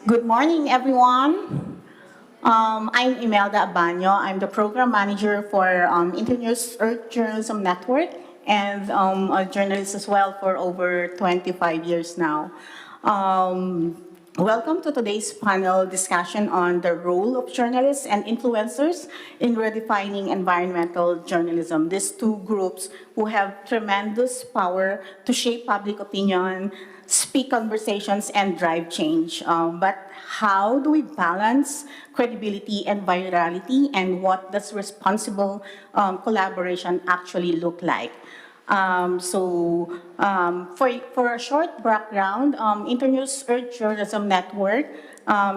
Good morning, everyone. I'm Imelda Abanyo. I'm the program manager for Internews Earth Journalism Network and a journalist as well for over 25 years now. Um, Welcome to today's panel discussion on the role of journalists and influencers in redefining environmental journalism. These two groups who have tremendous power to shape public opinion, speak conversations, and drive change. But how do we balance credibility and virality, and what does responsible collaboration actually look like? For a short background, Internews Earth Journalism Network,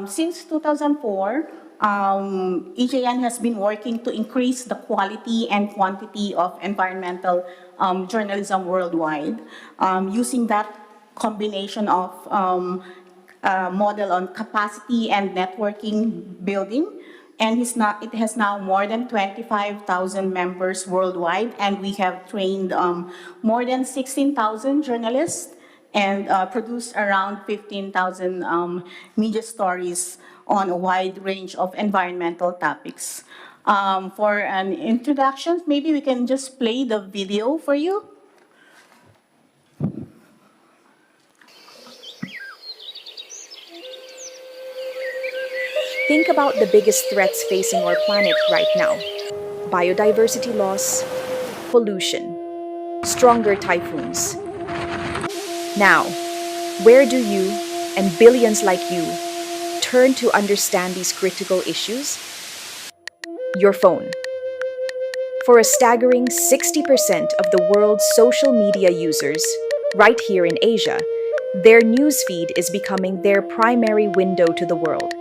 since 2004, EJN has been working to increase the quality and quantity of environmental journalism worldwide, using that combination of model on capacity and networking building. And it has now more than 25,000 members worldwide, and we have trained more than 16,000 journalists and produced around 15,000 media stories on a wide range of environmental topics. For an introduction, maybe we can just play the video for you. Think about the biggest threats facing our planet right now: biodiversity loss, pollution, stronger typhoons. Now, where do you and billions like you turn to understand these critical issues? Your phone. For a staggering 60% of the world's social media users, right here in Asia, their newsfeed is becoming their primary window to the world,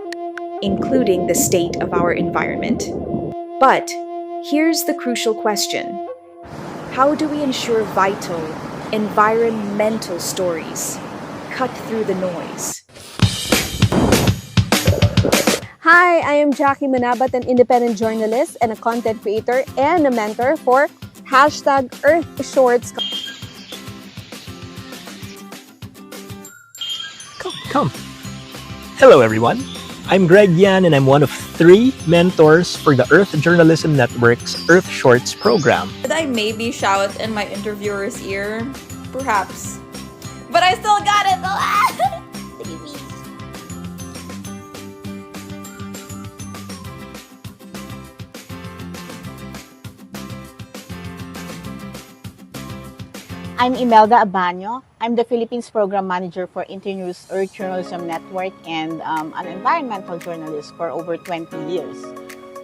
including the state of our environment. But here's the crucial question: how do we ensure vital, environmental stories cut through the noise? Hi, I am Jackie Manabat, an independent journalist and a content creator and a mentor for #EarthShorts. Come. Hello, everyone. I'm Greg Yan, and I'm one of 3 mentors for the Earth Journalism Network's Earth Shorts program. Did I maybe shout in my interviewer's ear? Perhaps. But I still got it! I'm Imelda Abanyo. I'm the Philippines Program Manager for Internews Earth Journalism Network and an environmental journalist for over 20 years.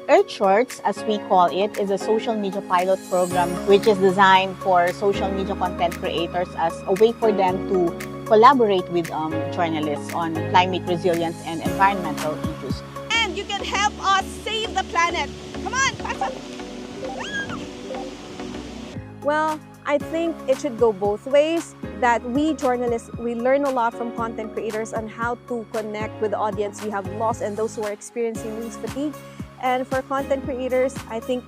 Earth Shorts, as we call it, is a social media pilot program which is designed for social media content creators as a way for them to collaborate with journalists on climate resilience and environmental issues. And you can help us save the planet. Come on, pass up. Well, I think it should go both ways, that we journalists, we learn a lot from content creators on how to connect with the audience we have lost and those who are experiencing news fatigue. And for content creators, I think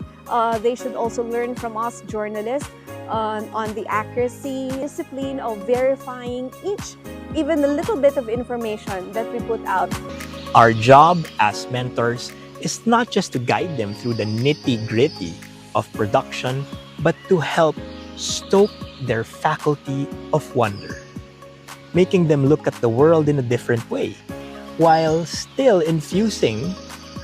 they should also learn from us journalists on the accuracy, discipline of verifying even a little bit of information that we put out. Our job as mentors is not just to guide them through the nitty-gritty of production, but to help stoke their faculty of wonder, making them look at the world in a different way, while still infusing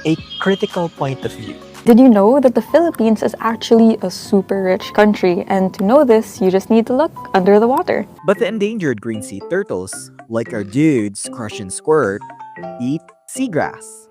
a critical point of view. Did you know that the Philippines is actually a super rich country? And to know this, you just need to look under the water. But the endangered green sea turtles, like our dudes Crush and Squirt, eat seagrass.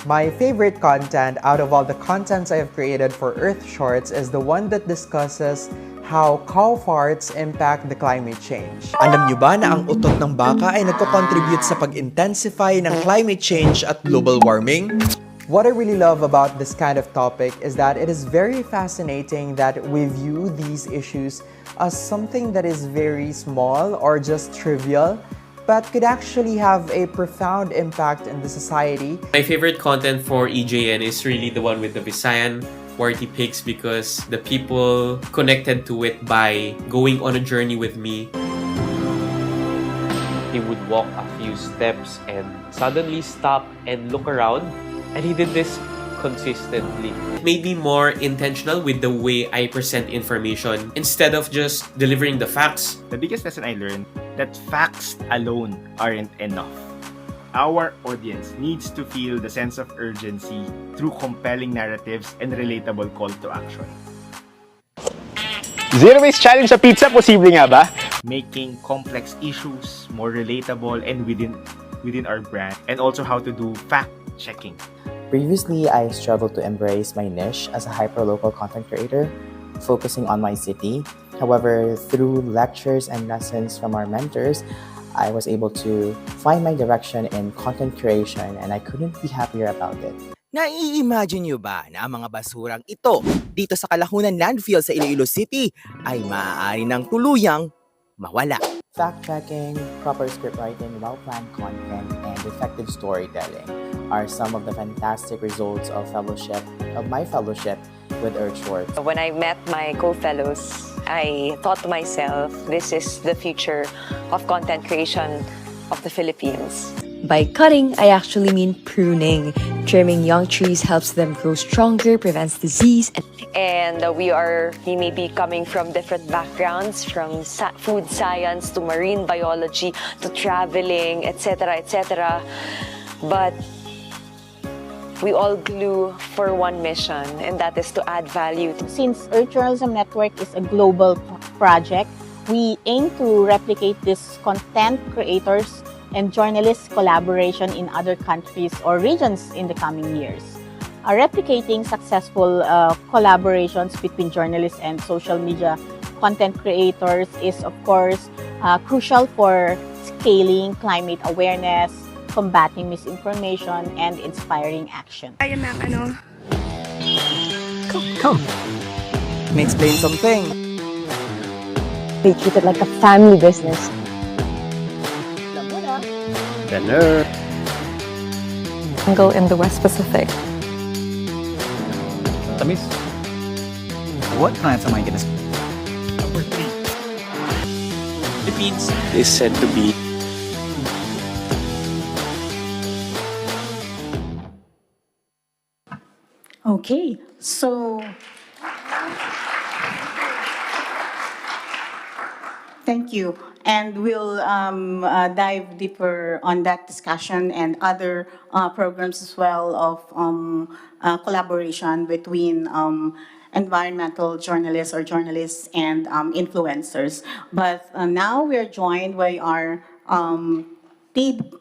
My favorite content out of all the contents I have created for Earth Shorts is the one that discusses how cow farts impact the climate change. Alam niyo ba na ang utot ng baka ay nagko-contribute sa pag-intensify ng climate change at global warming? What I really love about this kind of topic is that it is very fascinating that we view these issues as something that is very small or just trivial, but could actually have a profound impact in the society. My favorite content for EJN is really the one with the Visayan Warty Pigs because the people connected to it by going on a journey with me. He would walk a few steps and suddenly stop and look around, and he did this consistently. It made me more intentional with the way I present information instead of just delivering the facts. The biggest lesson I learned that facts alone aren't enough. Our audience needs to feel the sense of urgency through compelling narratives and relatable call to action. Zero Waste Challenge sa pizza, posible nga ba? Making complex issues more relatable and within our brand, and also how to do fact-checking. Previously, I struggled to embrace my niche as a hyperlocal content creator, focusing on my city. However, through lectures and lessons from our mentors, I was able to find my direction in content creation, and I couldn't be happier about it. Nai-imagine nyo ba na ang mga basurang ito dito sa Kalahunan Landfill sa Iloilo City ay maaari ng tuluyang mawala? Fact-checking, proper script writing, well-planned content, and effective storytelling are some of the fantastic results of my fellowship with Earth Shorts. When I met my co-fellows, I thought to myself, this is the future of content creation of the Philippines. By cutting, I actually mean pruning. Trimming young trees helps them grow stronger, prevents disease. And we may be coming from different backgrounds, from food science to marine biology to traveling, etc., etc. But we all glue for one mission, and that is to add value. Since Earth Journalism Network is a global project, we aim to replicate this content creators and journalists' collaboration in other countries or regions in the coming years. Replicating successful collaborations between journalists and social media content creators is, of course, crucial for scaling climate awareness, combating misinformation, and inspiring action. Ayan na, ano? Come. Let me explain something. They treat it like a family business. Hello. Jungle in the West Pacific. Tamis. What plants am I gonna? Philippines is said to be Okay, so thank you. And we'll dive deeper on that discussion and other programs as well of collaboration between environmental journalists or journalists and influencers. But now we're joined by our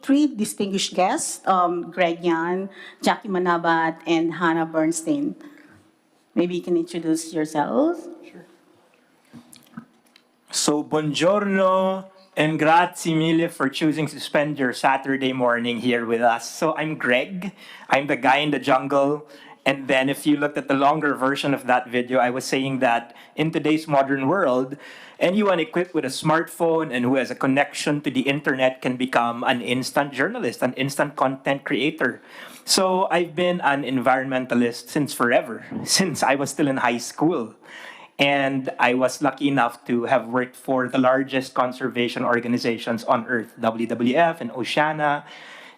three distinguished guests, Greg Yan, Jackie Manabat, and Hannah Bernstein. Maybe you can introduce yourselves. So, buongiorno and grazie mille for choosing to spend your Saturday morning here with us. So, I'm Greg. I'm the guy in the jungle. And then if you looked at the longer version of that video, I was saying that in today's modern world, anyone equipped with a smartphone and who has a connection to the internet can become an instant journalist, an instant content creator. So I've been an environmentalist since forever, since I was still in high school. And I was lucky enough to have worked for the largest conservation organizations on Earth, WWF and Oceana.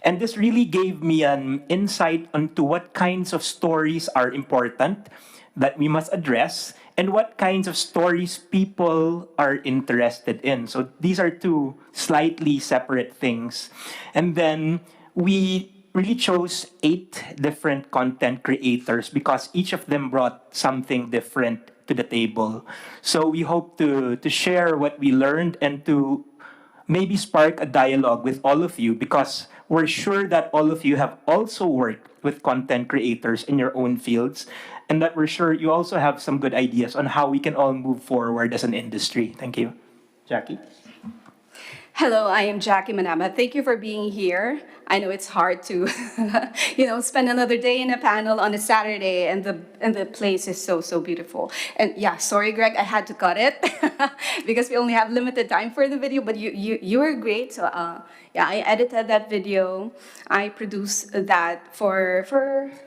And this really gave me an insight onto what kinds of stories are important that we must address and what kinds of stories people are interested in. So these are two slightly separate things. And then we really chose 8 different content creators because each of them brought something different to the table. So we hope to share what we learned and to maybe spark a dialogue with all of you because we're sure that all of you have also worked with content creators in your own fields and that we're sure you also have some good ideas on how we can all move forward as an industry. Thank you. Jackie? Hello, I am Jackie Manama. Thank you for being here. I know it's hard to, spend another day in a panel on a Saturday, and the place is so beautiful. And yeah, sorry, Greg, I had to cut it because we only have limited time for the video. But you were great. So yeah, I edited that video. I produced that for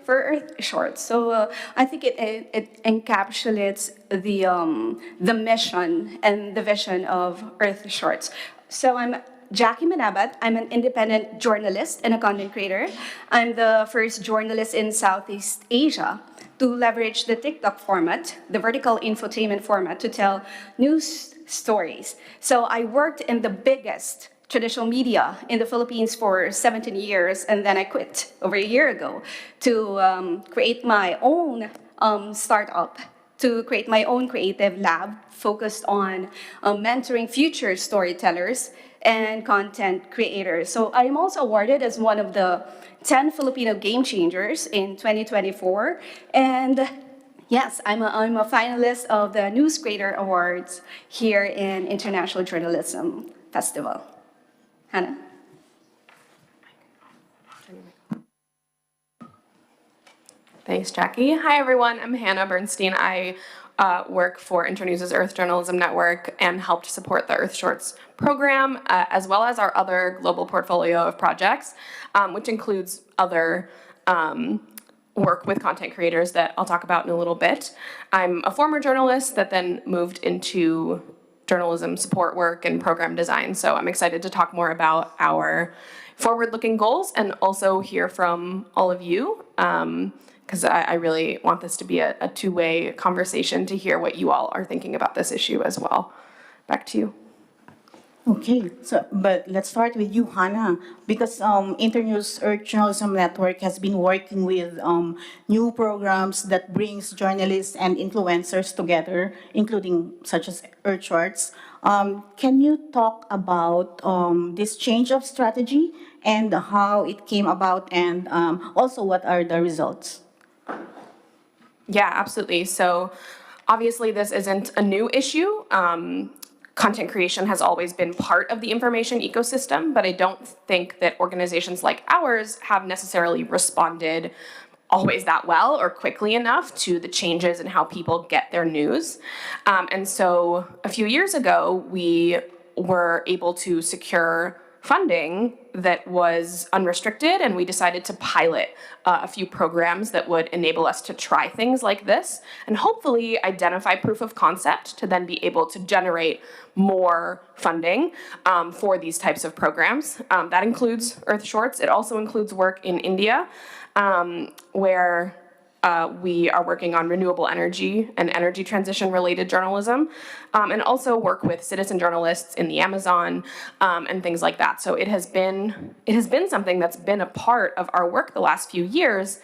Earth Shorts. So I think it encapsulates the mission and the vision of Earth Shorts. So I'm Jackie Manabat. I'm an independent journalist and a content creator. I'm the first journalist in Southeast Asia to leverage the TikTok format, the vertical infotainment format, to tell news stories. So I worked in the biggest traditional media in the Philippines for 17 years, and then I quit over a year ago to create my own startup, to create my own creative lab focused on mentoring future storytellers and content creators. So I'm also awarded as one of the 10 Filipino game changers in 2024. And yes, I'm a finalist of the News Creator Awards here in International Journalism Festival. Hannah? Thanks, Jackie. Hi, everyone. I'm Hannah Bernstein. I work for Internews' Earth Journalism Network and helped support the Earth Shorts program, as well as our other global portfolio of projects, which includes other work with content creators that I'll talk about in a little bit. I'm a former journalist that then moved into journalism support work and program design, so I'm excited to talk more about our forward-looking goals and also hear from all of you, because I really want this to be a two-way conversation to hear what you all are thinking about this issue as well. Back to you. Okay, but let's start with you, Hannah, because Internews Earth Journalism Network has been working with new programs that brings journalists and influencers together, including such as Earth Shorts. Can you talk about this change of strategy and how it came about, and also what are the results? Yeah, absolutely. So obviously this isn't a new issue. Content creation has always been part of the information ecosystem, but I don't think that organizations like ours have necessarily responded always that well or quickly enough to the changes in how people get their news. And so a few years ago, we were able to secure funding that was unrestricted, and we decided to pilot a few programs that would enable us to try things like this and hopefully identify proof of concept to then be able to generate more funding for these types of programs. That includes Earth Shorts. It also includes work in India, where we are working on renewable energy and energy transition related journalism, and also work with citizen journalists in the Amazon and things like that. So it has been something that's been a part of our work the last few years.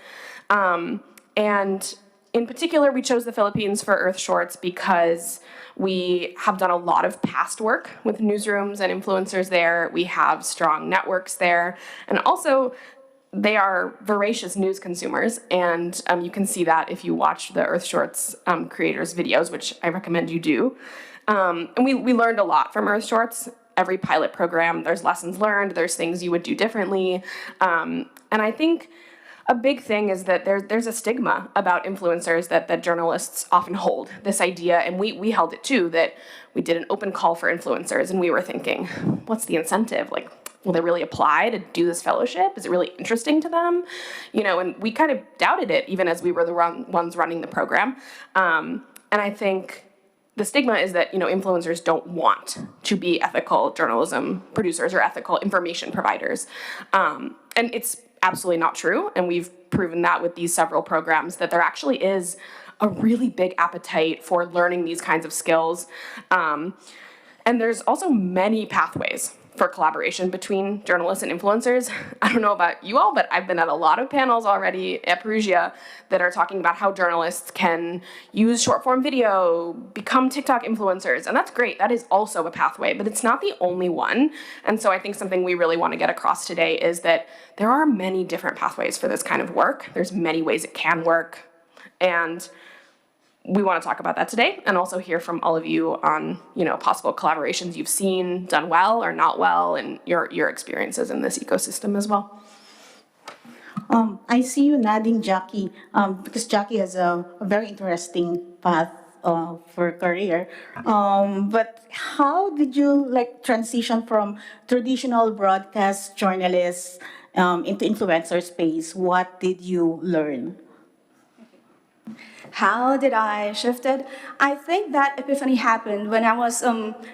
And in particular, we chose the Philippines for Earth Shorts because we have done a lot of past work with newsrooms and influencers there. We have strong networks there, and also they are voracious news consumers, and you can see that if you watch the Earth Shorts creators' videos, which I recommend you do. And we learned a lot from Earth Shorts. Every pilot program, there's lessons learned, there's things you would do differently. And I think a big thing is that there's a stigma about influencers that journalists often hold. This idea, and we held it too, that we did an open call for influencers, and we were thinking, what's the incentive? Like, will they really apply to do this fellowship? Is it really interesting to them? You know, and we kind of doubted it even as we were the ones running the program. And I think the stigma is that, you know, influencers don't want to be ethical journalism producers or ethical information providers. And it's absolutely not true. And we've proven that with these several programs, that there actually is a really big appetite for learning these kinds of skills. And there's also many pathways for collaboration between journalists and influencers. I don't know about you all, but I've been at a lot of panels already at Perugia that are talking about how journalists can use short form video, become TikTok influencers, and that's great. That is also a pathway, but it's not the only one. And so I think something we really want to get across today is that there are many different pathways for this kind of work. There's many ways it can work, and we want to talk about that today and also hear from all of you on, you know, possible collaborations you've seen done well or not well, and your experiences in this ecosystem as well. I see you nodding, Jackie, because Jackie has a very interesting path for career. But how did you transition from traditional broadcast journalists into influencer space? What did you learn? How did I shifted? I think that epiphany happened when I was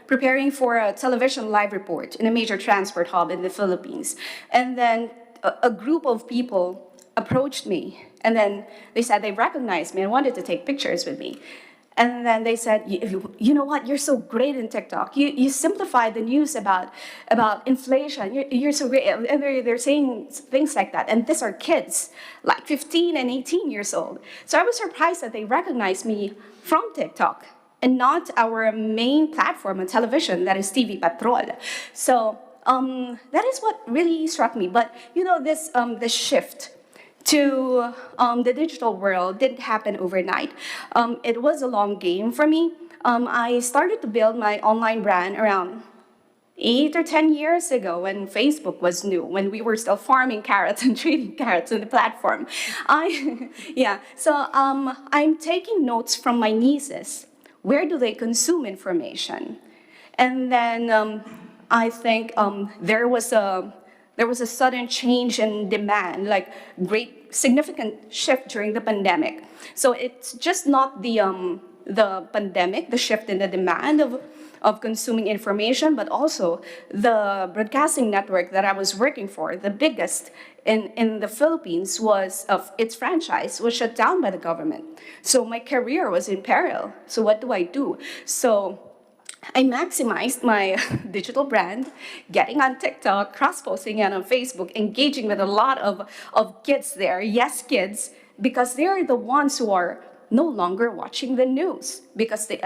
preparing for a television live report in a major transport hub in the Philippines. And then a group of people approached me, and then they said they recognized me and wanted to take pictures with me. And then they said, you know what, you're so great in TikTok. You simplify the news about inflation. You're so great. And they're saying things like that. And these are kids, like 15 and 18 years old. So I was surprised that they recognized me from TikTok and not our main platform on television, that is TV Patrol. So that is what really struck me. But this shift to the digital world didn't happen overnight. It was a long game for me. I started to build my online brand around 8 or 10 years ago when Facebook was new, when we were still farming carrots and trading carrots on the platform. So I'm taking notes from my nieces. Where do they consume information? And then I think there was a sudden change in demand, like great significant shift during the pandemic. So it's just not the pandemic, the shift in the demand of consuming information, but also the broadcasting network that I was working for, the biggest in the Philippines, was of its franchise was shut down by the government. So my career was in peril. So what do? So I maximized my digital brand, getting on TikTok, cross-posting it on Facebook, engaging with a lot of kids there, yes, kids, because they're the ones who are no longer watching the news because they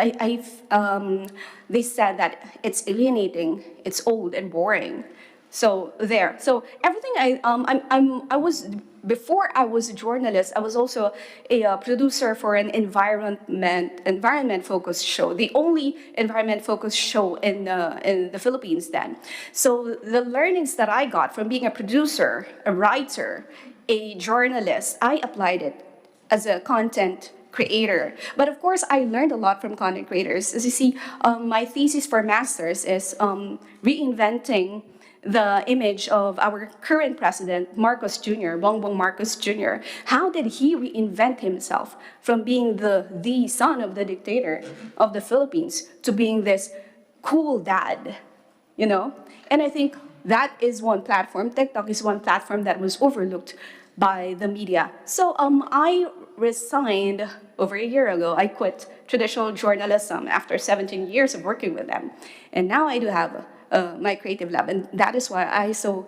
said that it's alienating, it's old and boring. So there. So everything I was before I was a journalist, I was also a producer for an environment focused show, the only environment focused show in the Philippines then. So the learnings that I got from being a producer, a writer, a journalist, I applied it as a content creator. But of course, I learned a lot from content creators. As you see, my thesis for master's is reinventing the image of our current president, Marcos Jr., Bongbong Marcos Jr. How did he reinvent himself from being the son of the dictator of the Philippines to being this cool dad, And I think that is one platform. TikTok is one platform that was overlooked by the media. So I resigned over a year ago. I quit traditional journalism after 17 years of working with them. And now I do have my creative lab. And that is why I so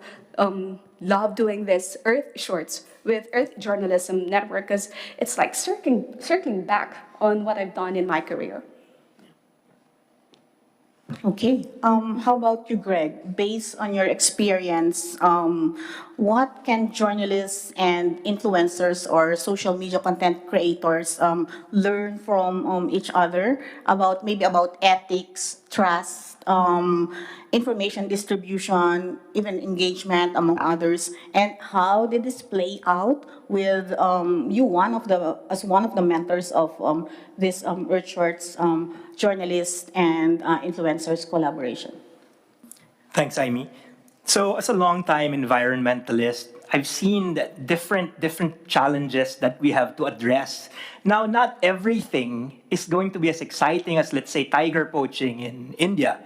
love doing this Earth Shorts with Earth Journalism Network, because it's like circling back on what I've done in my career. Okay. How about you, Greg? Based on your experience, what can journalists and influencers or social media content creators learn from each other about ethics, trust, information distribution, even engagement among others, and how did this play out with you, as one of the mentors of this Earth Shorts journalists and influencers collaboration? Thanks, Amy. So, as a long-time environmentalist, I've seen that different challenges that we have to address. Now, not everything is going to be as exciting as, let's say, tiger poaching in India,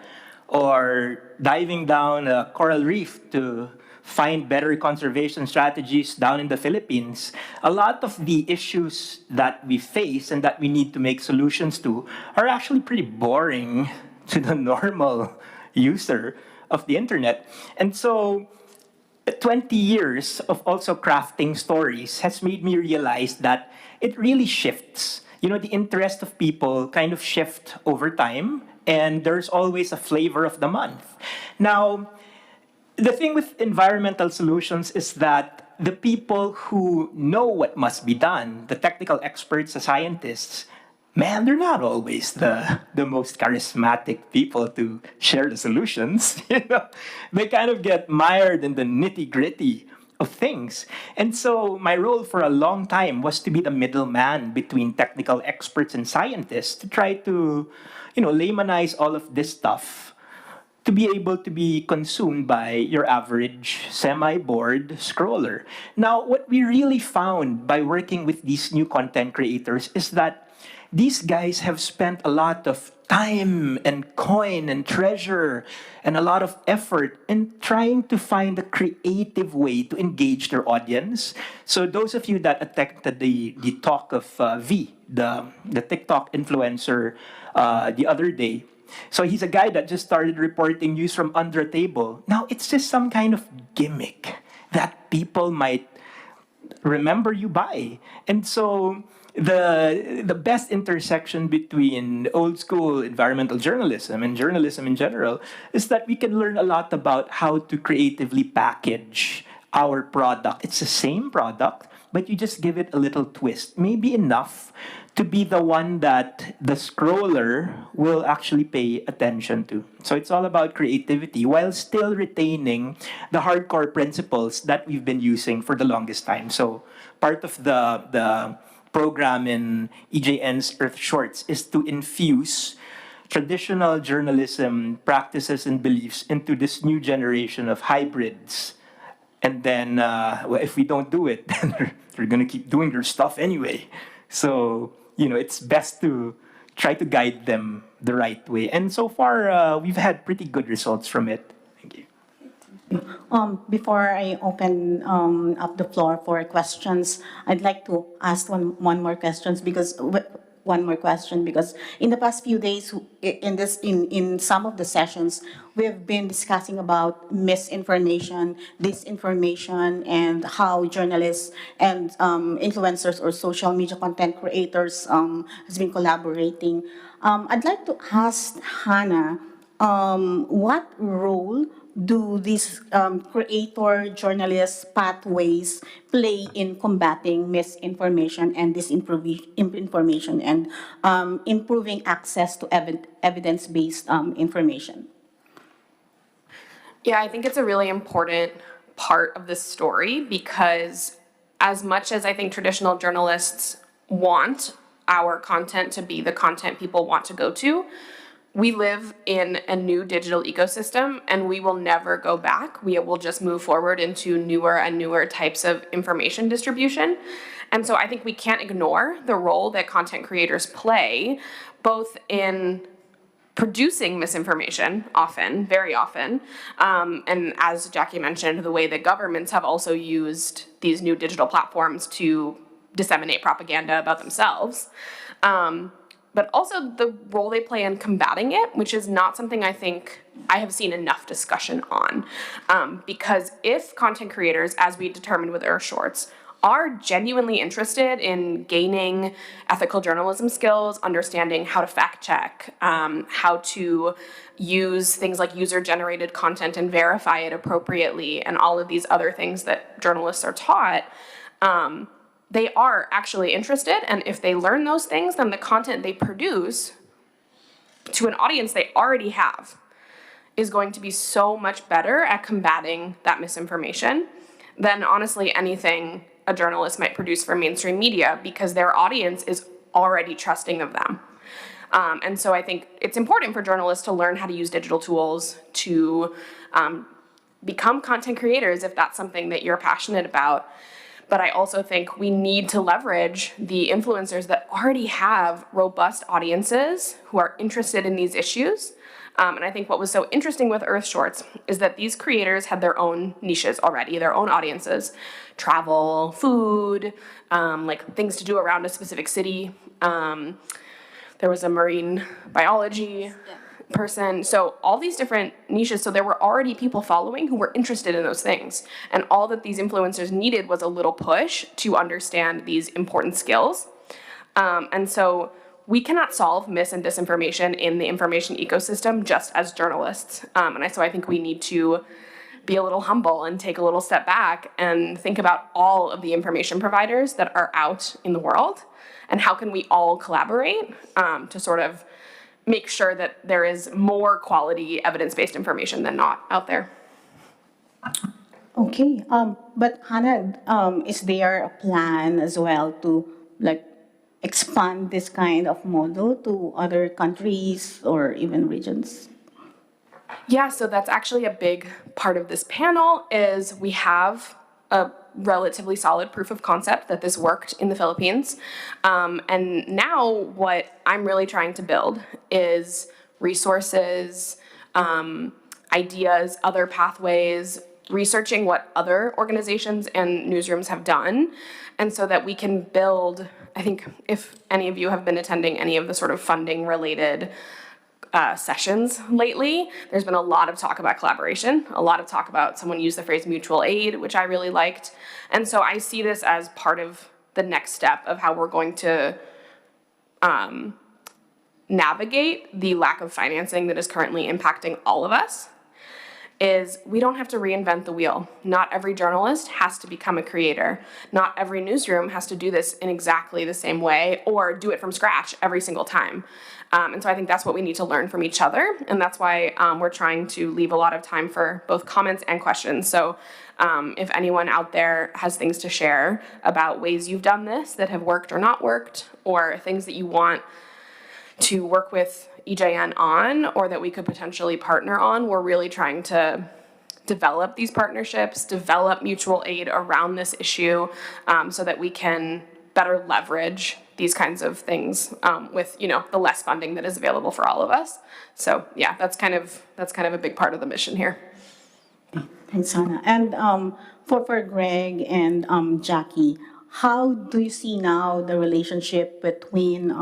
or diving down a coral reef to find better conservation strategies down in the Philippines. A lot of the issues that we face and that we need to make solutions to are actually pretty boring to the normal user of the internet. And so 20 years of also crafting stories has made me realize that it really shifts. The interest of people kind of shift over time, and there's always a flavor of the month. Now, the thing with environmental solutions is that the people who know what must be done, the technical experts, the scientists, man, they're not always the most charismatic people to share the solutions. They kind of get mired in the nitty-gritty of things. And so my role for a long time was to be the middleman between technical experts and scientists to try to, laymanize all of this stuff to be able to be consumed by your average semi-bored scroller. Now, what we really found by working with these new content creators is that these guys have spent a lot of time and coin and treasure and a lot of effort in trying to find a creative way to engage their audience. So those of you that attended the talk of V, the TikTok influencer, the other day, so he's a guy that just started reporting news from under a table. Now, it's just some kind of gimmick that people might remember you by. And so the best intersection between old school environmental journalism and journalism in general is that we can learn a lot about how to creatively package our product. It's the same product, but you just give it a little twist. Maybe enough to be the one that the scroller will actually pay attention to. So it's all about creativity while still retaining the hardcore principles that we've been using for the longest time. So part of the program in EJN's Earth Shorts is to infuse traditional journalism practices and beliefs into this new generation of hybrids. And then if we don't do it, then they're going to keep doing their stuff anyway. So, it's best to try to guide them the right way. And so far, we've had pretty good results from it. Thank you. Before I open up the floor for questions, I'd like to ask one more question because in the past few days in some of the sessions we've been discussing about misinformation, disinformation, and how journalists and influencers or social media content creators has been collaborating. I'd like to ask Hannah, what role do these creator journalist pathways play in combating misinformation and disinformation and improving access to evidence-based information? Yeah, I think it's a really important part of this story because as much as I think traditional journalists want our content to be the content people want to go to, we live in a new digital ecosystem and we will never go back. We will just move forward into newer and newer types of information distribution. And so I think we can't ignore the role that content creators play, both in producing misinformation often, very often, and as Jackie mentioned, the way that governments have also used these new digital platforms to disseminate propaganda about themselves. But also the role they play in combating it, which is not something I think I have seen enough discussion on. Because if content creators, as we determined with Earth Shorts, are genuinely interested in gaining ethical journalism skills, understanding how to fact check, how to use things like user-generated content and verify it appropriately, and all of these other things that journalists are taught, they are actually interested, and if they learn those things, then the content they produce to an audience they already have is going to be so much better at combating that misinformation than honestly anything a journalist might produce for mainstream media because their audience is already trusting of them. And so I think it's important for journalists to learn how to use digital tools to become content creators if that's something that you're passionate about. But I also think we need to leverage the influencers that already have robust audiences who are interested in these issues. And I think what was so interesting with Earth Shorts is that these creators had their own niches already, their own audiences. Travel, food, like things to do around a specific city. There was a marine biology person. So all these different niches. So there were already people following who were interested in those things. And all that these influencers needed was a little push to understand these important skills. And so we cannot solve mis and disinformation in the information ecosystem just as journalists. So I think we need to be a little humble and take a little step back and think about all of the information providers that are out in the world and how can we all collaborate to sort of make sure that there is more quality evidence-based information than not out there. Okay, but Hannah, is there a plan as well to expand this kind of model to other countries or even regions? Yeah, so that's actually a big part of this panel is we have a relatively solid proof of concept that this worked in the Philippines. And now what I'm really trying to build is resources, ideas, other pathways, researching what other organizations and newsrooms have done, and so that we can build, I think if any of you have been attending any of the sort of funding related sessions lately, there's been a lot of talk about collaboration, a lot of talk about, someone used the phrase mutual aid, which I really liked. And so I see this as part of the next step of how we're going to navigate the lack of financing that is currently impacting all of us. Is we don't have to reinvent the wheel. Not every journalist has to become a creator. Not every newsroom has to do this in exactly the same way or do it from scratch every single time. And so I think that's what we need to learn from each other. And that's why we're trying to leave a lot of time for both comments and questions. So if anyone out there has things to share about ways you've done this that have worked or not worked, or things that you want to work with EJN on, or that we could potentially partner on, we're really trying to develop these partnerships, develop mutual aid around this issue, so that we can better leverage these kinds of things with, you know, the less funding that is available for all of us. So yeah, that's kind of a big part of the mission here. Thanks, Hannah. And for Greg and Jackie, how do you see now the relationship between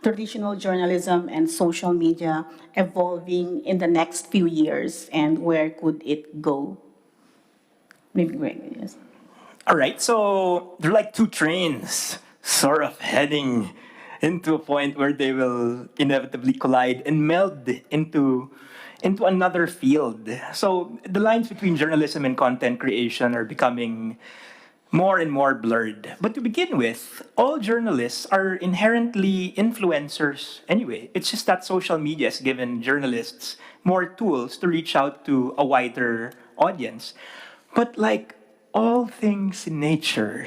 traditional journalism and social media evolving in the next few years, and where could it go? Maybe Greg, yes. All right, so they're like two trains sort of heading into a point where they will inevitably collide and meld into another field. So the lines between journalism and content creation are becoming more and more blurred. But to begin with, all journalists are inherently influencers anyway. It's just that social media has given journalists more tools to reach out to a wider audience. But like all things in nature,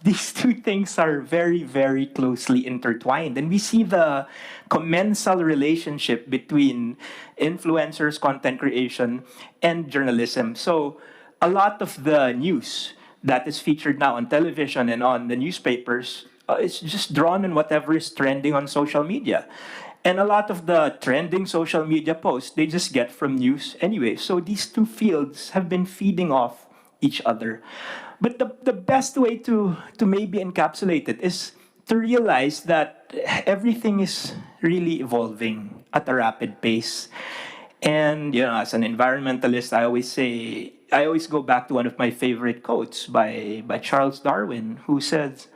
these two things are very, very closely intertwined. And we see the commensal relationship between influencers, content creation, and journalism. So a lot of the news that is featured now on television and on the newspapers is just drawn on whatever is trending on social media. And a lot of the trending social media posts, they just get from news anyway. So these two fields have been feeding off each other. But the best way to maybe encapsulate it is to realize that everything is really evolving at a rapid pace. And, you know, as an environmentalist, I always go back to one of my favorite quotes by Charles Darwin, who says,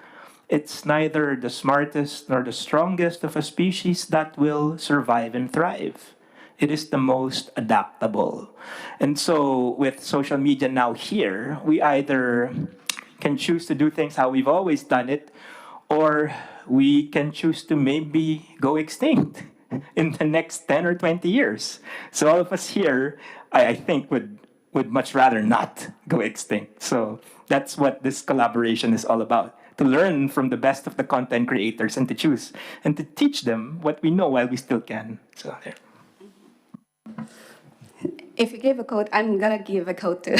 "It's neither the smartest nor the strongest of a species that will survive and thrive. It is the most adaptable." And so with social media now here, we either can choose to do things how we've always done it, or we can choose to maybe go extinct in the next 10 or 20 years. So all of us here, I think, would much rather not go extinct. So that's what this collaboration is all about. To learn from the best of the content creators and to choose and to teach them what we know while we still can. So there. If you gave a quote, I'm gonna give a quote too.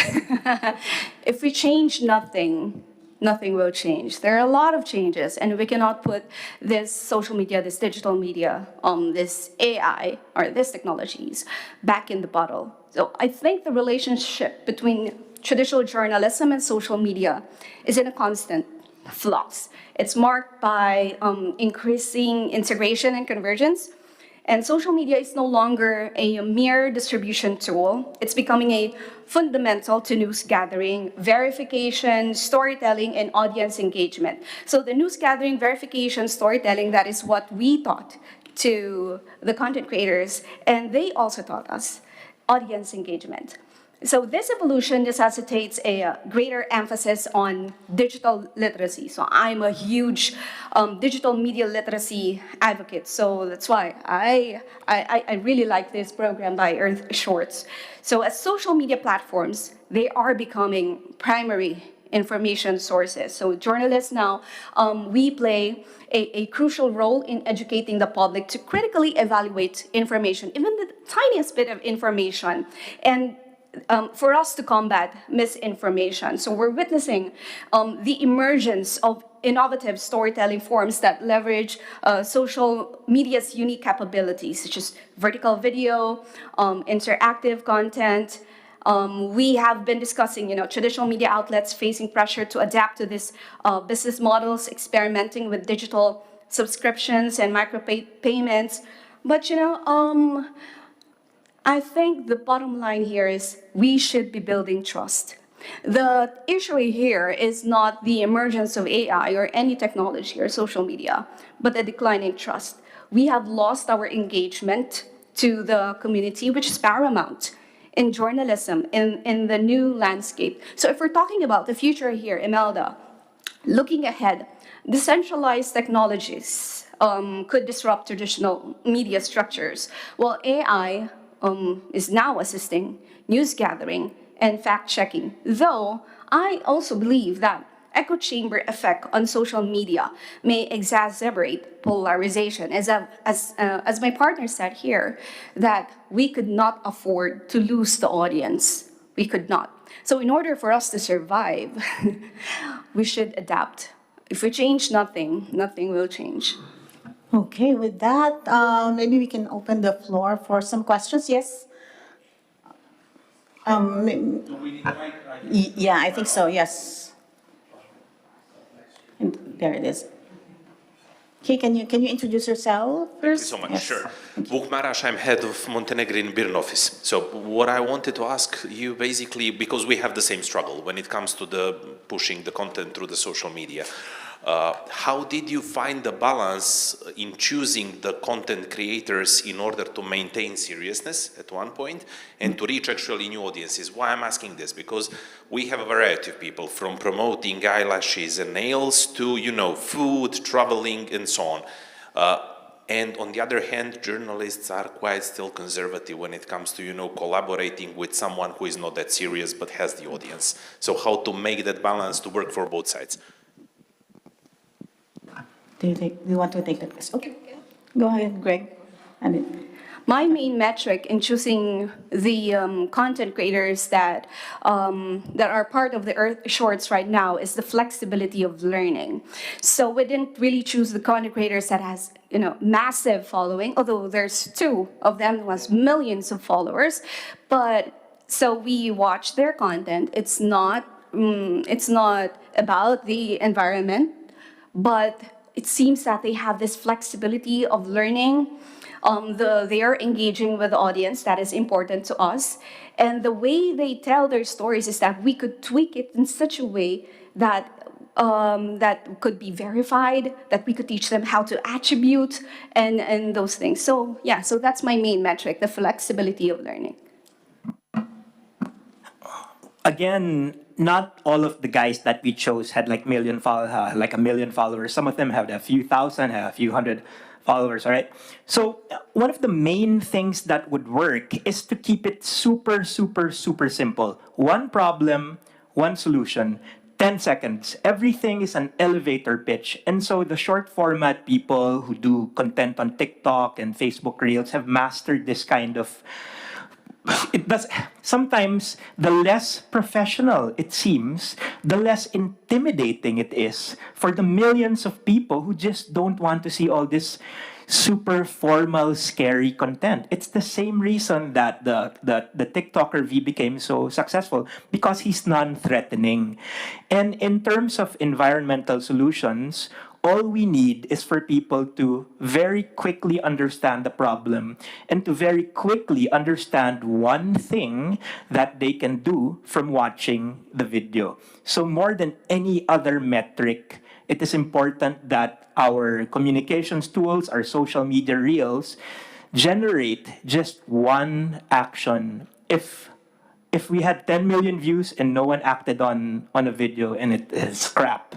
If we change nothing, nothing will change. There are a lot of changes, and we cannot put this social media, this digital media, this AI, or these technologies back in the bottle. So I think the relationship between traditional journalism and social media is in a constant flux. It's marked by increasing integration and convergence. And social media is no longer a mere distribution tool. It's becoming a fundamental to news gathering, verification, storytelling, and audience engagement. So the news gathering, verification, storytelling, that is what we taught to the content creators, and they also taught us audience engagement. So this evolution necessitates a greater emphasis on digital literacy. So I'm a huge digital media literacy advocate. So that's why I really like this program by Earth Shorts. So as social media platforms, they are becoming primary information sources. So journalists now, we play a crucial role in educating the public to critically evaluate information, even the tiniest bit of information, and for us to combat misinformation. So we're witnessing the emergence of innovative storytelling forms that leverage social media's unique capabilities, such as vertical video, interactive content. We have been discussing, traditional media outlets facing pressure to adapt to these business models, experimenting with digital subscriptions and micropayments. But, I think the bottom line here is we should be building trust. The issue here is not the emergence of AI or any technology or social media, but the decline in trust. We have lost our engagement to the community, which is paramount in journalism, in the new landscape. So if we're talking about the future here, Imelda, looking ahead, decentralized technologies could disrupt traditional media structures, while AI is now assisting news gathering and fact-checking. Though I also believe that echo chamber effect on social media may exacerbate polarization. As my partner said here, that we could not afford to lose the audience. We could not. So in order for us to survive, we should adapt. If we change nothing, nothing will change. Okay, with that, maybe we can open the floor for some questions. Yes? Yeah, I think so, yes. And there it is. Okay, can you introduce yourself first? Thank you so much. Yes. Sure. Vuk Marash, I'm head of Montenegrin Birn office. So what I wanted to ask you basically, because we have the same struggle when it comes to the pushing the content through the social media. How did you find the balance in choosing the content creators in order to maintain seriousness at one point and to reach actually new audiences? Why I'm asking this? Because we have a variety of people, from promoting eyelashes and nails to, food, traveling, and so on. And on the other hand, journalists are quite still conservative when it comes to, collaborating with someone who is not that serious but has the audience. So how to make that balance to work for both sides? Do you want to take that question? Okay. Go ahead, Greg. My main metric in choosing the content creators that are part of the Earth Shorts right now is the flexibility of learning. So we didn't really choose the content creators that has massive following, although there's 2 of them who has millions of followers. But so we watch their content. It's not about the environment, but it seems that they have this flexibility of learning. They are engaging with the audience. That is important to us. And the way they tell their stories is that we could tweak it in such a way that that could be verified, that we could teach them how to attribute and those things. So yeah, so that's my main metric, the flexibility of learning. Again, not all of the guys that we chose had like a million followers. Some of them have a few thousand, have a few hundred followers, all right? So one of the main things that would work is to keep it super, super, super simple. One problem, one solution, 10 seconds. Everything is an elevator pitch. And so the short format people who do content on TikTok and Facebook Reels have mastered this kind of sometimes the less professional it seems, the less intimidating it is for the millions of people who just don't want to see all this super formal, scary content. It's the same reason that the TikToker V became so successful, because he's non-threatening. And in terms of environmental solutions, all we need is for people to very quickly understand the problem and to very quickly understand one thing that they can do from watching the video. So more than any other metric, it is important that our communications tools, our social media reels, generate just one action. If we had 10 million views and no one acted on a video and it is crap,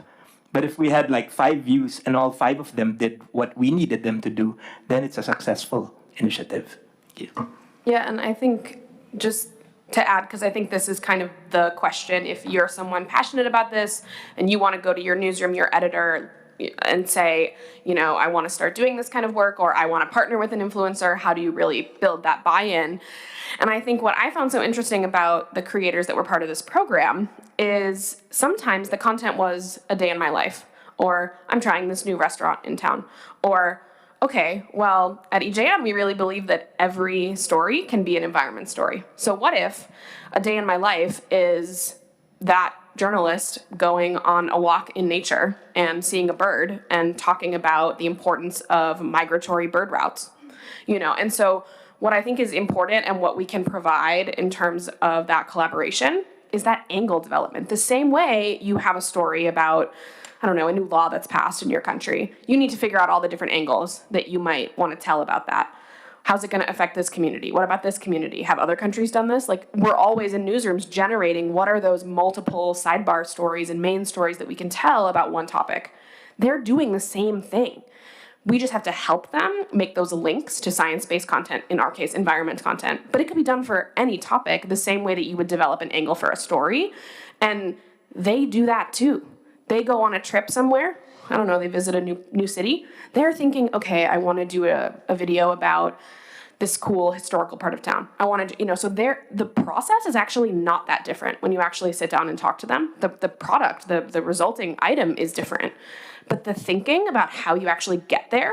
but if we had like 5 views and all 5 of them did what we needed them to do, then it's a successful initiative. Thank you. Yeah, and I think just to add, because I think this is kind of the question. If you're someone passionate about this and you want to go to your newsroom, your editor, and say, I want to start doing this kind of work, or I want to partner with an influencer, how do you really build that buy-in? And I think what I found so interesting about the creators that were part of this program is sometimes the content was a day in my life, or I'm trying this new restaurant in town, or okay, well, at EJM, we really believe that every story can be an environment story. So what if a day in my life is that journalist going on a walk in nature and seeing a bird and talking about the importance of migratory bird routes, And so what I think is important and what we can provide in terms of that collaboration is that angle development. The same way you have a story about, a new law that's passed in your country, you need to figure out all the different angles that you might want to tell about that. How's it going to affect this community? What about this community? Have other countries done this? We're always in newsrooms generating what are those multiple sidebar stories and main stories that we can tell about one topic. They're doing the same thing. We just have to help them make those links to science-based content, in our case, environment content. But it could be done for any topic the same way that you would develop an angle for a story. And they do that too. They go on a trip somewhere. They visit a new city. They're thinking, okay, I want to do a video about this cool historical part of town. I want to, so the process is actually not that different when you actually sit down and talk to them. The product, the resulting item is different. But the thinking about how you actually get there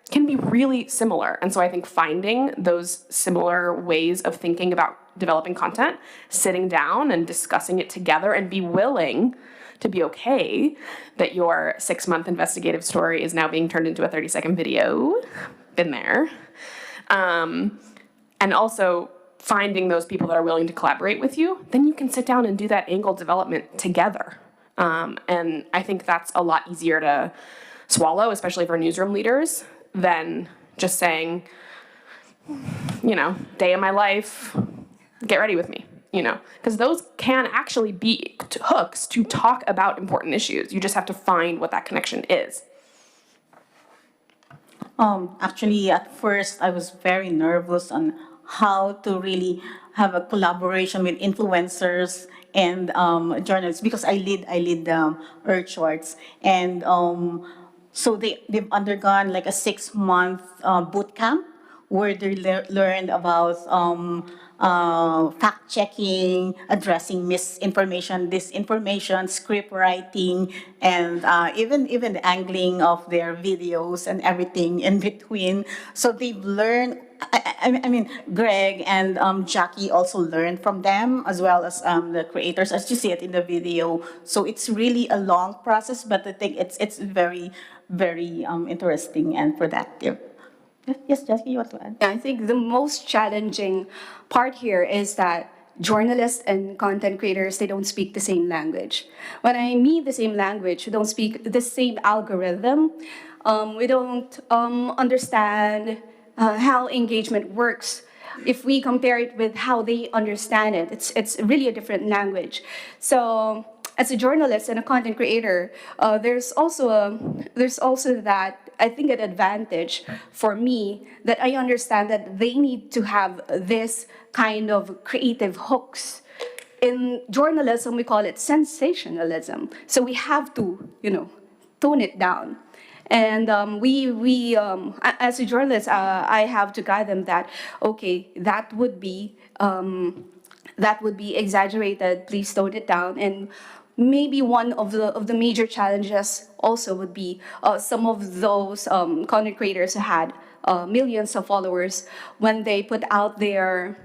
can be really similar. And so I think finding those similar ways of thinking about developing content, sitting down and discussing it together, and be willing to be okay that your 6-month investigative story is now being turned into a 30-second video. Been there. And also finding those people that are willing to collaborate with you, then you can sit down and do that angle development together. And I think that's a lot easier to swallow, especially for newsroom leaders, than just saying, day in my life, get ready with me. Because those can actually be hooks to talk about important issues. You just have to find what that connection is. Actually, at first, I was very nervous on how to really have a collaboration with influencers and journalists, because I lead Earth Shorts, and so they've undergone like a 6-month boot camp where they learned about fact-checking, addressing misinformation, disinformation, script writing, and even the angling of their videos and everything in between. So they've learned. I mean, Greg and Jackie also learned from them, as well as the creators, as you see it in the video. So it's really a long process, but I think it's very, very interesting and productive. Yes, Jackie, you want to add? I think the most challenging part here is that journalists and content creators, they don't speak the same language. When I mean the same language, we don't speak the same algorithm. We don't understand how engagement works. If we compare it with how they understand it, it's really a different language. So as a journalist and a content creator, there's also that, I think, an advantage for me, that I understand that they need to have this kind of creative hooks. In journalism, we call it sensationalism. So we have to, tone it down. And as a journalist, I have to guide them that, okay, that would be exaggerated. Please tone it down. And maybe one of the major challenges also would be some of those content creators who had millions of followers, when they put out their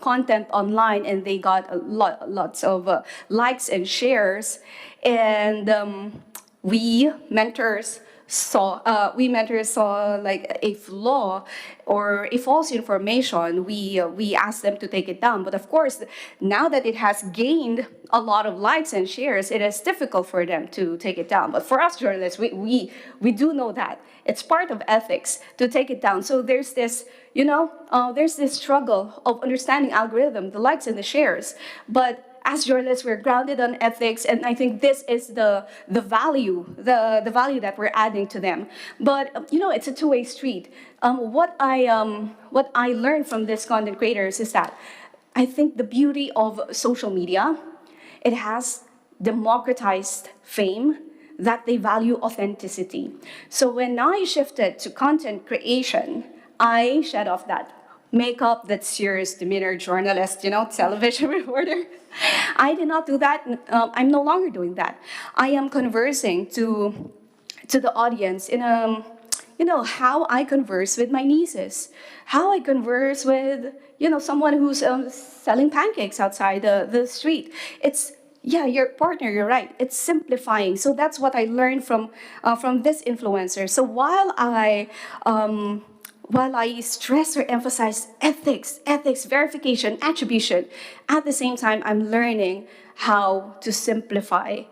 content online and they got lots of likes and shares, and we mentors saw like a flaw or a false information. We asked them to take it down. But of course, now that it has gained a lot of likes and shares, it is difficult for them to take it down. But for us journalists, we do know that it's part of ethics to take it down. So there's this, there's this struggle of understanding algorithm, the likes and the shares. But as journalists, we're grounded on ethics, and I think this is the value that we're adding to them. But it's a two-way street. What I learned from these content creators is that I think the beauty of social media, it has democratized fame that they value authenticity. So when I shifted to content creation, I shed off that makeup, that serious demeanor journalist, television reporter. I did not do that. I'm no longer doing that. I am conversing to the audience in a, how I converse with my nieces, how I converse with, someone who's selling pancakes outside the street. It's, yeah, your partner, you're right. It's simplifying. So that's what I learned from this influencer. So while I stress or emphasize ethics, verification, attribution, at the same time, I'm learning how to simplify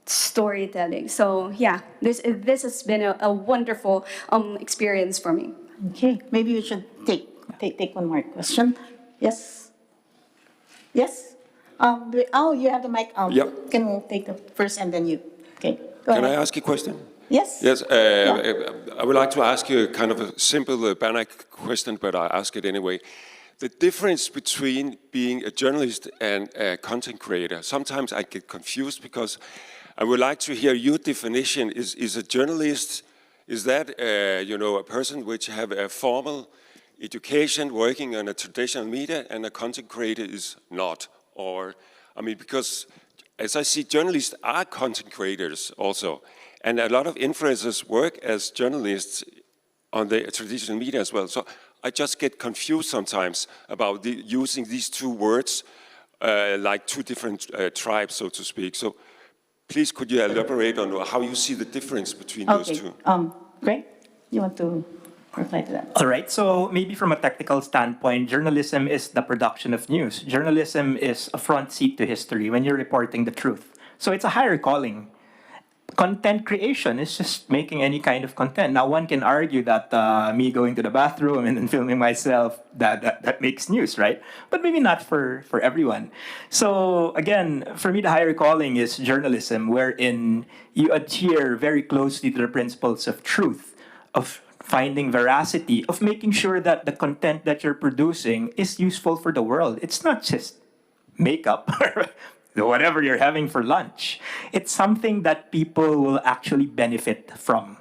storytelling. So yeah, this has been a wonderful experience for me. Okay, maybe we should take one more question. Yes? Yes? You have the mic. Yep. Can we take the first and then you? Okay, go Can I ahead. ask a question? Yes? Yes, I would like to ask you kind of a simple, banal question, but I ask it anyway. The difference between being a journalist and a content creator, sometimes I get confused because I would like to hear your definition. Is a journalist, is that a person which have a formal education working on a traditional media and a content creator is not? Or, I mean, because as I see, journalists are content creators also. And a lot of influencers work as journalists on the traditional media as well. So I just get confused sometimes about using these two words like two different tribes, so to speak. So please, could you elaborate on how you see the difference between those two? Greg, you want to reply to that? All right, so maybe from a technical standpoint, journalism is the production of news. Journalism is a front seat to history when you're reporting the truth. So it's a higher calling. Content creation is just making any kind of content. Now, one can argue that me going to the bathroom and then filming myself, that makes news, right? But maybe not for everyone. So again, for me, the higher calling is journalism, wherein you adhere very closely to the principles of truth, of finding veracity, of making sure that the content that you're producing is useful for the world. It's not just makeup or whatever you're having for lunch. It's something that people will actually benefit from.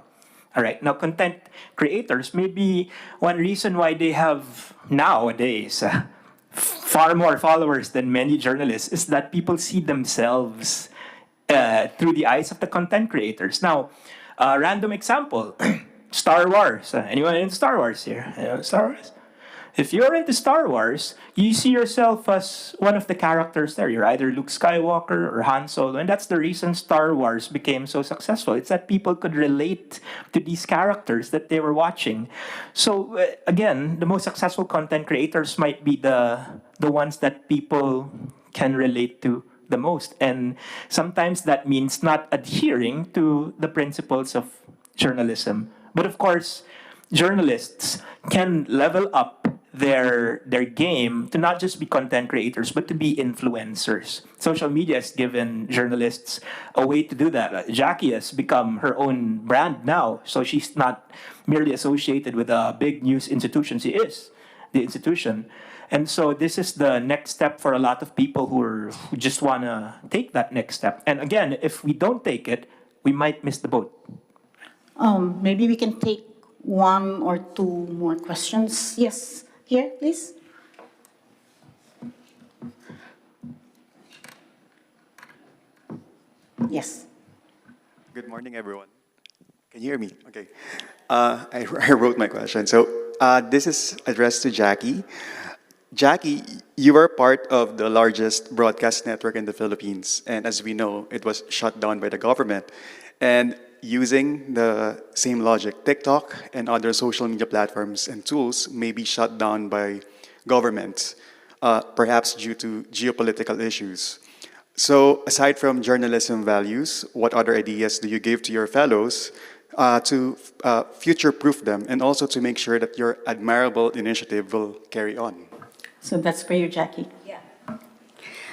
All right, now content creators, maybe one reason why they have nowadays far more followers than many journalists is that people see themselves through the eyes of the content creators. Now, random example, Star Wars. Anyone in Star Wars here? Star Wars? If you're into Star Wars, you see yourself as one of the characters there. You're either Luke Skywalker or Han Solo. And that's the reason Star Wars became so successful. It's that people could relate to these characters that they were watching. So again, the most successful content creators might be the ones that people can relate to the most. And sometimes that means not adhering to the principles of journalism. But of course, journalists can level up their game to not just be content creators, but to be influencers. Social media has given journalists a way to do that. Jackie has become her own brand now, so she's not merely associated with a big news institution. She is the institution. And so this is the next step for a lot of people who just want to take that next step. And again, if we don't take it, we might miss the boat. Maybe we can take one or two more questions. Yes, here, please. Yes. Good morning, everyone. Can you hear me? Okay. I wrote my question. So this is addressed to Jackie. Jackie, you are part of the largest broadcast network in the Philippines. And as we know, it was shut down by the government. And using the same logic, TikTok and other social media platforms and tools may be shut down by governments, perhaps due to geopolitical issues. So aside from journalism values, what other ideas do you give to your fellows to future-proof them and also to make sure that your admirable initiative will carry on? So that's for you, Jackie. Yeah.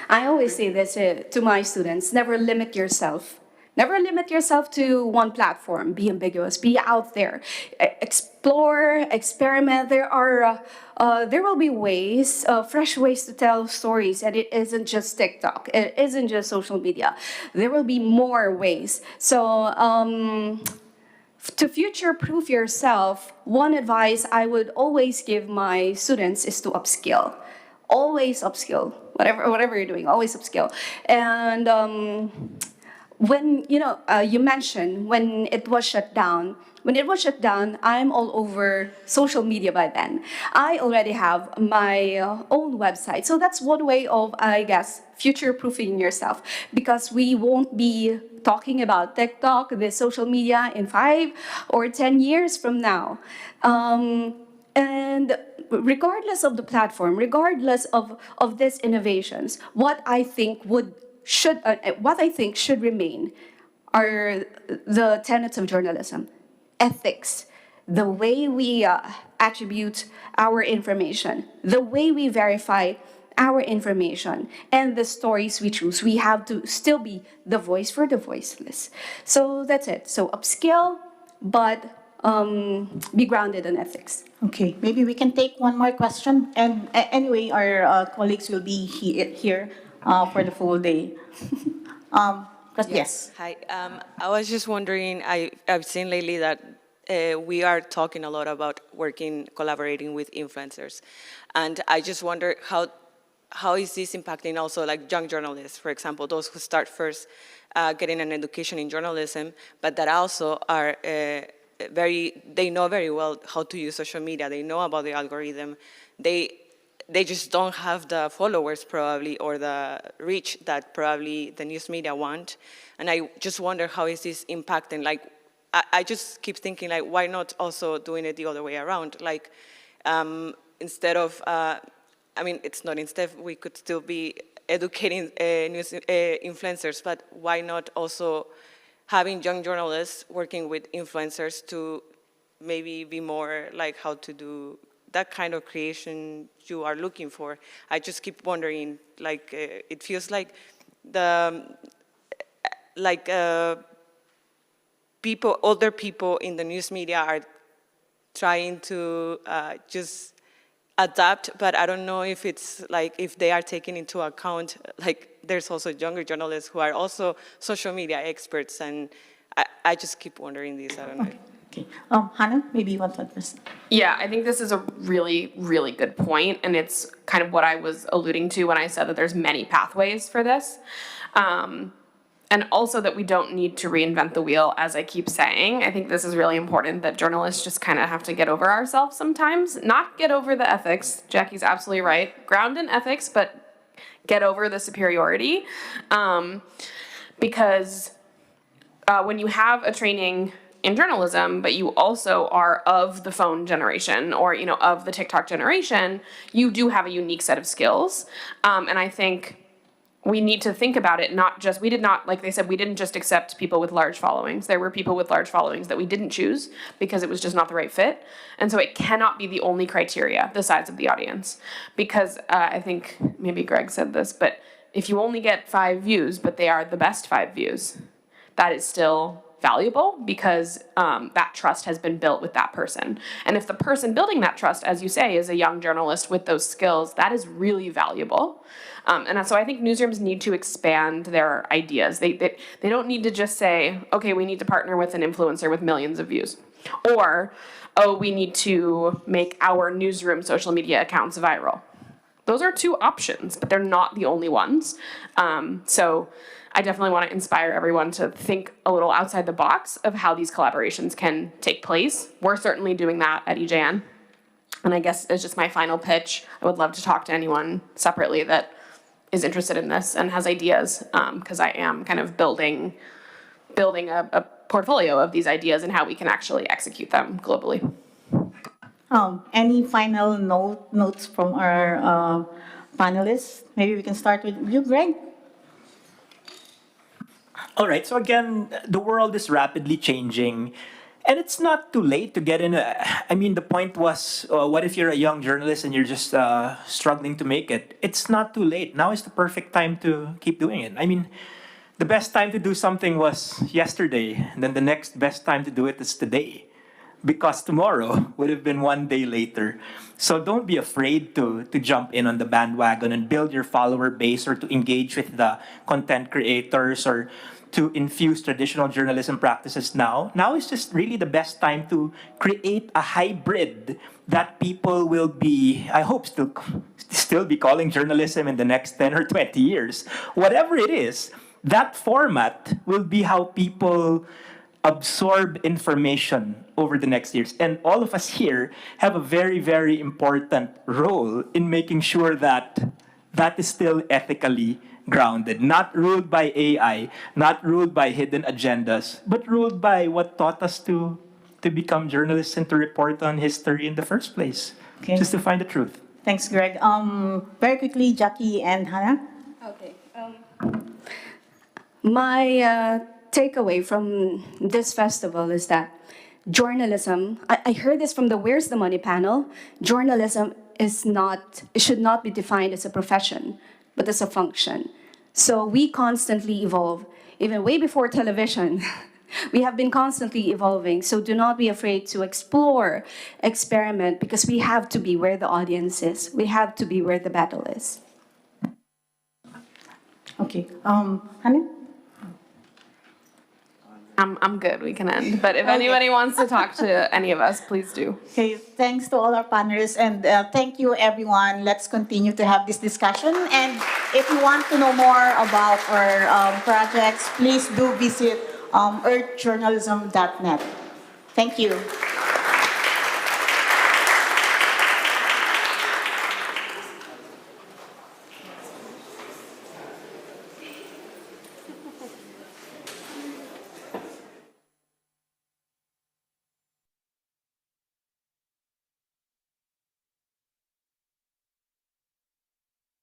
I always say this to my students, never limit yourself Never limit yourself to one platform. Be ambiguous. Be out there. Explore, experiment. There will be ways, fresh ways to tell stories, and it isn't just TikTok. It isn't just social media. There will be more ways. So. To future-proof yourself, one advice I would always give my students is to upskill. Always upskill. Whatever you're doing, always upskill. And when you mentioned when it was shut down. When it was shut down, I'm all over social media by then. I already have my own website. So that's one way of, I guess, future-proofing yourself, because we won't be talking about TikTok, the social media in 5 or 10 years from now. And regardless of the platform, regardless of these innovations, what I think should remain are the tenets of journalism, ethics, the way we attribute our information, the way we verify our information, and the stories we choose. We have to still be the voice for the voiceless. So that's it. So upskill, but be grounded in ethics. Okay, maybe we can take one more question. And anyway, our colleagues will be here for the full day. But yes. Hi. I was just wondering, I've seen lately that we are talking a lot about collaborating with influencers. And I just wonder how is this impacting also like young journalists, for example, those who start first getting an education in journalism, but that also are they know very well how to use social media. They know about the algorithm. They just don't have the followers probably or the reach that probably the news media want. And I just wonder how is this impacting, like, I just keep thinking like, why not also doing it the other way around? Like, instead of, it's not instead, we could still be educating news influencers, but why not also having young journalists working with influencers to maybe be more like how to do that kind of creation you are looking for. I just keep wondering, like, it feels like older people in the news media are trying to just adapt, but I don't know if it's like, if they are taking into account, like, there's also younger journalists who are also social media experts, and I just keep wondering this, I don't know. Okay. Hannah, maybe you want to address. Yeah, I think this is a really, really good point, and it's kind of what I was alluding to when I said that there's many pathways for this. And also that we don't need to reinvent the wheel, as I keep saying. I think this is really important, that journalists just kind of have to get over ourselves sometimes. Not get over the ethics. Jackie's absolutely right. Ground in ethics, but get over the superiority. Because when you have a training in journalism, but you also are of the phone generation or, of the TikTok generation, you do have a unique set of skills. And I think we need to think about it, like they said, we didn't just accept people with large followings. There were people with large followings that we didn't choose because it was just not the right fit. And so it cannot be the only criteria, the size of the audience. Because I think maybe Greg said this, but if you only get 5 views, but they are the best 5 views, that is still valuable because that trust has been built with that person. And if the person building that trust, as you say, is a young journalist with those skills, that is really valuable. And so I think newsrooms need to expand their ideas. They don't need to just say, okay, we need to partner with an influencer with millions of views. Or, oh, we need to make our newsroom social media accounts viral. Those are 2 options, but they're not the only ones. So I definitely want to inspire everyone to think a little outside the box of how these collaborations can take place. We're certainly doing that at EJN. And I guess it's just my final pitch. I would love to talk to anyone separately that is interested in this and has ideas, because I am kind of building a portfolio of these ideas and how we can actually execute them globally. Any final notes from our panelists? Maybe we can start with you, Greg. All right, so again, the world is rapidly changing, and it's not too late to get in. The point was, what if you're a young journalist and you're just struggling to make it? It's not too late. Now is the perfect time to keep doing it. the best time to do something was yesterday, and then the next best time to do it is today, because tomorrow would have been one day later. So don't be afraid to jump in on the bandwagon and build your follower base, or to engage with the content creators, or to infuse traditional journalism practices now. Now is just really the best time to create a hybrid that people will be, I hope, still be calling journalism in the next 10 or 20 years. Whatever it is, that format will be how people absorb information over the next years. And all of us here have a very, very important role in making sure that that is still ethically grounded, not ruled by AI, not ruled by hidden agendas, but ruled by what taught us to become journalists and to report on history in the first place, just to find the truth. Thanks, Greg. Very quickly, Jackie and Hannah. Okay. My takeaway from this festival is that journalism, I heard this from the Where's the Money panel, journalism should not be defined as a profession, but as a function. So we constantly evolve, even way before television. We have been constantly evolving, so do not be afraid to explore, experiment, because we have to be where the audience is. We have to be where the battle is. Okay, Hannah? I'm good, we can end. But if anybody wants to talk to any of us, please do. Okay, thanks to all our panelists, and thank you, everyone. Let's continue to have this discussion. And if you want to know more about our projects, please do visit earthjournalism.net. Thank you.